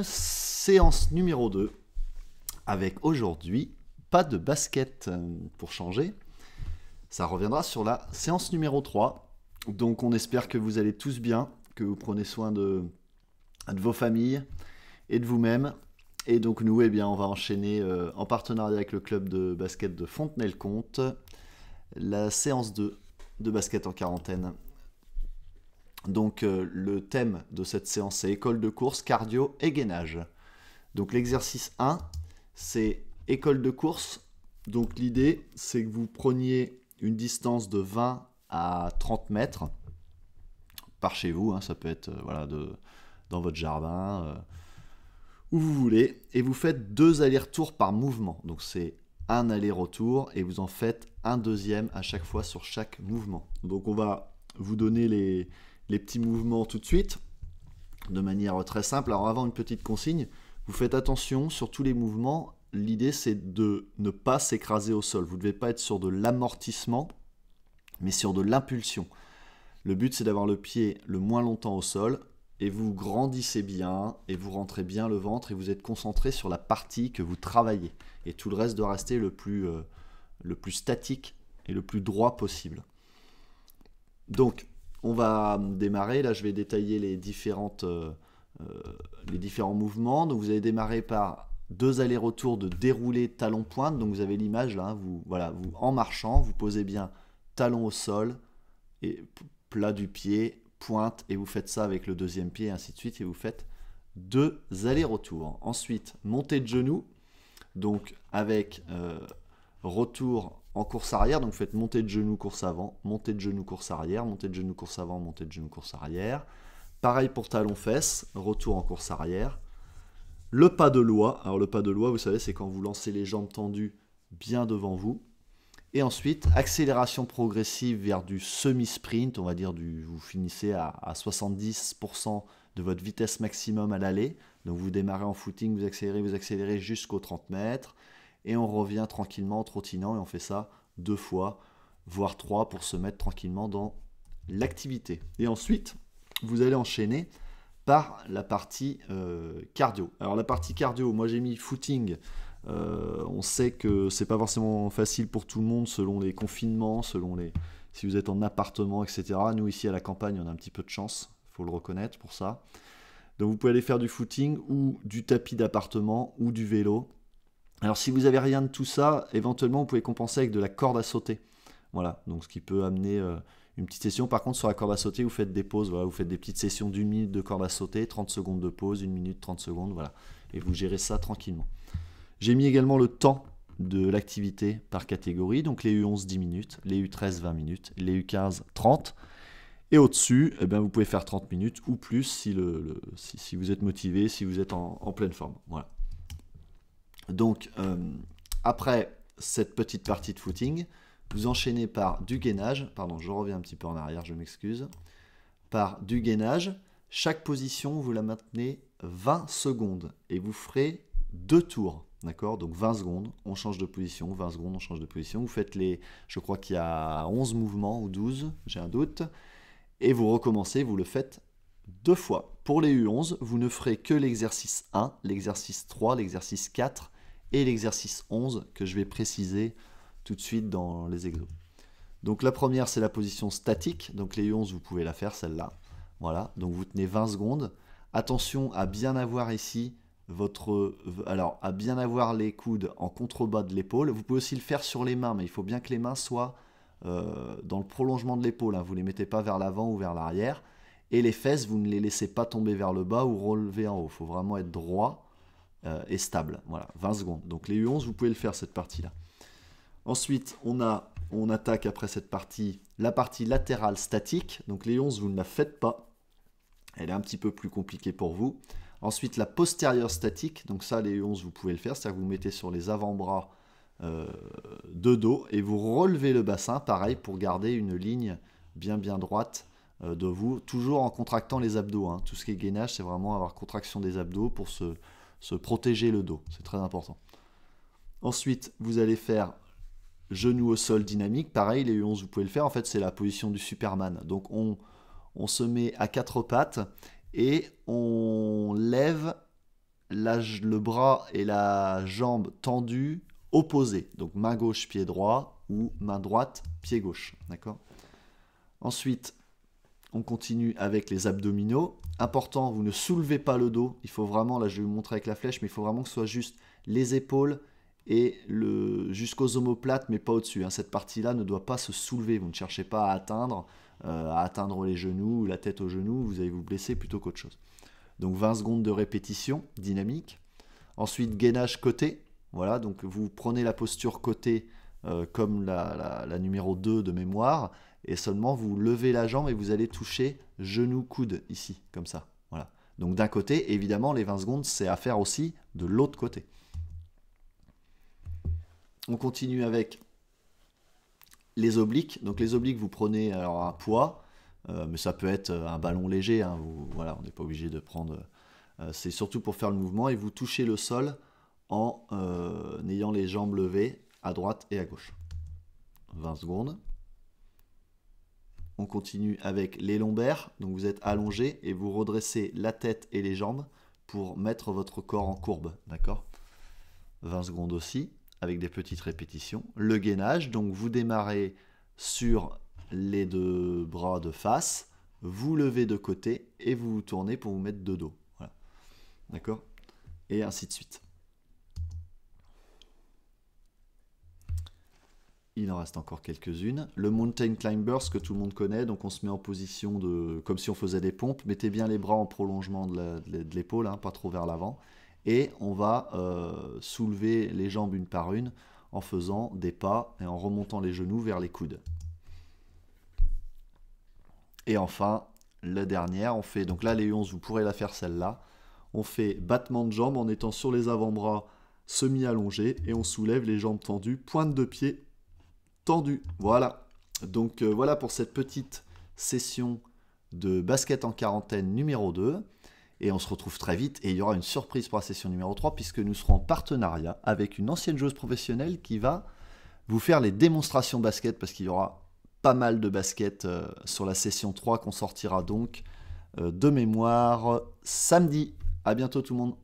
Séance numéro 2, avec aujourd'hui pas de basket pour changer. Ça reviendra sur la séance numéro 3. Donc on espère que vous allez tous bien, que vous prenez soin de vos familles et de vous-même. Et donc nous, eh bien, on va enchaîner en partenariat avec le club de basket de Fontenay-le-Comte, la séance 2 de basket en quarantaine. Donc le thème de cette séance, c'est école de course, cardio et gainage. Donc l'exercice 1, c'est école de course. Donc l'idée, c'est que vous preniez une distance de 20 à 30 mètres par chez vous. Ça peut être dans votre jardin, où vous voulez. Et vous faites 2 allers-retours par mouvement. Donc c'est un aller-retour et vous en faites un deuxième à chaque fois sur chaque mouvement. Donc on va vous donner les petits mouvements tout de suite, de manière très simple. Alors avant, une petite consigne, vous faites attention sur tous les mouvements. L'idée, c'est de ne pas s'écraser au sol. Vous ne devez pas être sur de l'amortissement, mais sur de l'impulsion. Le but, c'est d'avoir le pied le moins longtemps au sol, et vous grandissez bien, et vous rentrez bien le ventre, et vous êtes concentré sur la partie que vous travaillez. Et tout le reste doit rester le plus statique et le plus droit possible. Donc, on va démarrer. Là, je vais détailler les différents mouvements. Donc, vous allez démarrer par 2 allers-retours de déroulé talon-pointe. Donc, vous avez l'image là. Vous, en marchant, vous posez bien talon au sol et plat du pied, pointe, et vous faites ça avec le deuxième pied, et ainsi de suite. Et vous faites 2 allers-retours. Ensuite, montée de genoux. Donc, avec retour en course arrière, donc vous faites montée de genou, course avant, montée de genou, course arrière, montée de genou, course avant, montée de genou, course arrière. Pareil pour talon-fesse, retour en course arrière. Le pas de loi, alors le pas de loi, vous savez, c'est quand vous lancez les jambes tendues bien devant vous. Et ensuite, accélération progressive vers du semi-sprint, on va dire vous finissez à 70% de votre vitesse maximum à l'aller. Donc vous démarrez en footing, vous accélérez jusqu'aux 30 mètres. Et on revient tranquillement en trottinant, et on fait ça 2 fois, voire 3, pour se mettre tranquillement dans l'activité. Et ensuite, vous allez enchaîner par la partie cardio. Alors la partie cardio, moi j'ai mis footing. On sait que c'est pas forcément facile pour tout le monde selon les confinements, si vous êtes en appartement, etc. Nous ici à la campagne, on a un petit peu de chance, il faut le reconnaître pour ça. Donc vous pouvez aller faire du footing ou du tapis d'appartement ou du vélo. Alors si vous n'avez rien de tout ça, éventuellement vous pouvez compenser avec de la corde à sauter. Voilà, donc ce qui peut amener une petite session. Par contre, sur la corde à sauter, vous faites des pauses. Voilà, vous faites des petites sessions d'1 minute de corde à sauter, 30 secondes de pause, 1 minute, 30 secondes, voilà. Et vous gérez ça tranquillement. J'ai mis également le temps de l'activité par catégorie. Donc les U11, 10 minutes, les U13, 20 minutes, les U15, 30. Et au-dessus, eh bien, vous pouvez faire 30 minutes ou plus si vous êtes motivé, si vous êtes en pleine forme. Voilà. Donc, après cette petite partie de footing, vous enchaînez par du gainage. Pardon, je reviens un petit peu en arrière, je m'excuse. Par du gainage, chaque position, vous la maintenez 20 secondes et vous ferez 2 tours. D'accord? Donc 20 secondes, on change de position, 20 secondes, on change de position. Vous faites je crois qu'il y a 11 mouvements ou 12, j'ai un doute. Et vous recommencez, vous le faites 2 fois. Pour les U11, vous ne ferez que l'exercice 1, l'exercice 3, l'exercice 4 et l'exercice 11 que je vais préciser tout de suite dans les exos. Donc la première, c'est la position statique. Donc les U11, vous pouvez la faire, celle-là. Voilà, donc vous tenez 20 secondes. Attention à bien avoir ici à bien avoir les coudes en contrebas de l'épaule. Vous pouvez aussi le faire sur les mains, mais il faut bien que les mains soient dans le prolongement de l'épaule. Vous ne les mettez pas vers l'avant ou vers l'arrière. Et les fesses, vous ne les laissez pas tomber vers le bas ou relever en haut. Il faut vraiment être droit et stable. Voilà, 20 secondes. Donc les U11, vous pouvez le faire, cette partie-là. Ensuite, on attaque après cette partie, la partie latérale statique. Donc les 11, vous ne la faites pas. Elle est un petit peu plus compliquée pour vous. Ensuite, la postérieure statique. Donc ça, les 11, vous pouvez le faire. C'est-à-dire que vous mettez sur les avant-bras de dos et vous relevez le bassin, pareil, pour garder une ligne bien droite de vous, toujours en contractant les abdos. Tout ce qui est gainage, c'est vraiment avoir contraction des abdos pour se protéger le dos. C'est très important. Ensuite, vous allez faire genou au sol dynamique. Pareil, les U11, vous pouvez le faire. En fait, c'est la position du Superman. Donc, on se met à 4 pattes et on lève le bras et la jambe tendus, opposés. Donc main gauche, pied droit, ou main droite, pied gauche. D'accord ? Ensuite, on continue avec les abdominaux. Important, vous ne soulevez pas le dos. Il faut vraiment, là je vais vous montrer avec la flèche, mais il faut vraiment que ce soit juste les épaules et jusqu'aux omoplates, mais pas au-dessus. Hein. Cette partie-là ne doit pas se soulever. Vous ne cherchez pas à atteindre les genoux ou la tête aux genoux. Vous allez vous blesser plutôt qu'autre chose. Donc 20 secondes de répétition dynamique. Ensuite, gainage côté. Voilà, donc vous prenez la posture côté comme la numéro 2 de mémoire. Et seulement vous levez la jambe et vous allez toucher genou-coude ici, comme ça. Voilà. Donc d'un côté, évidemment, les 20 secondes, c'est à faire aussi de l'autre côté. On continue avec les obliques. Donc les obliques, vous prenez alors un poids, mais ça peut être un ballon léger. Hein, voilà, on n'est pas obligé de prendre... c'est surtout pour faire le mouvement et vous touchez le sol en ayant les jambes levées à droite et à gauche. 20 secondes. On continue avec les lombaires. Donc vous êtes allongé et vous redressez la tête et les jambes pour mettre votre corps en courbe. D'accord ? 20 secondes aussi, avec des petites répétitions. Le gainage, donc vous démarrez sur les deux bras de face, vous levez de côté et vous vous tournez pour vous mettre de dos. Voilà. D'accord ? Et ainsi de suite. Il en reste encore quelques-unes. Le Mountain Climbers que tout le monde connaît, donc on se met en position comme si on faisait des pompes. Mettez bien les bras en prolongement de l'épaule, hein, pas trop vers l'avant. Et on va soulever les jambes une par une en faisant des pas et en remontant les genoux vers les coudes. Et enfin, la dernière, on fait, donc là les 11, vous pourrez la faire celle-là. On fait battement de jambes en étant sur les avant-bras semi-allongés et on soulève les jambes tendues, pointe de pied tendu. Voilà. Donc voilà pour cette petite session de basket en quarantaine numéro 2. Et on se retrouve très vite. Et il y aura une surprise pour la session numéro 3 puisque nous serons en partenariat avec une ancienne joueuse professionnelle qui va vous faire les démonstrations basket parce qu'il y aura pas mal de basket sur la session 3 qu'on sortira donc de mémoire samedi. À bientôt tout le monde.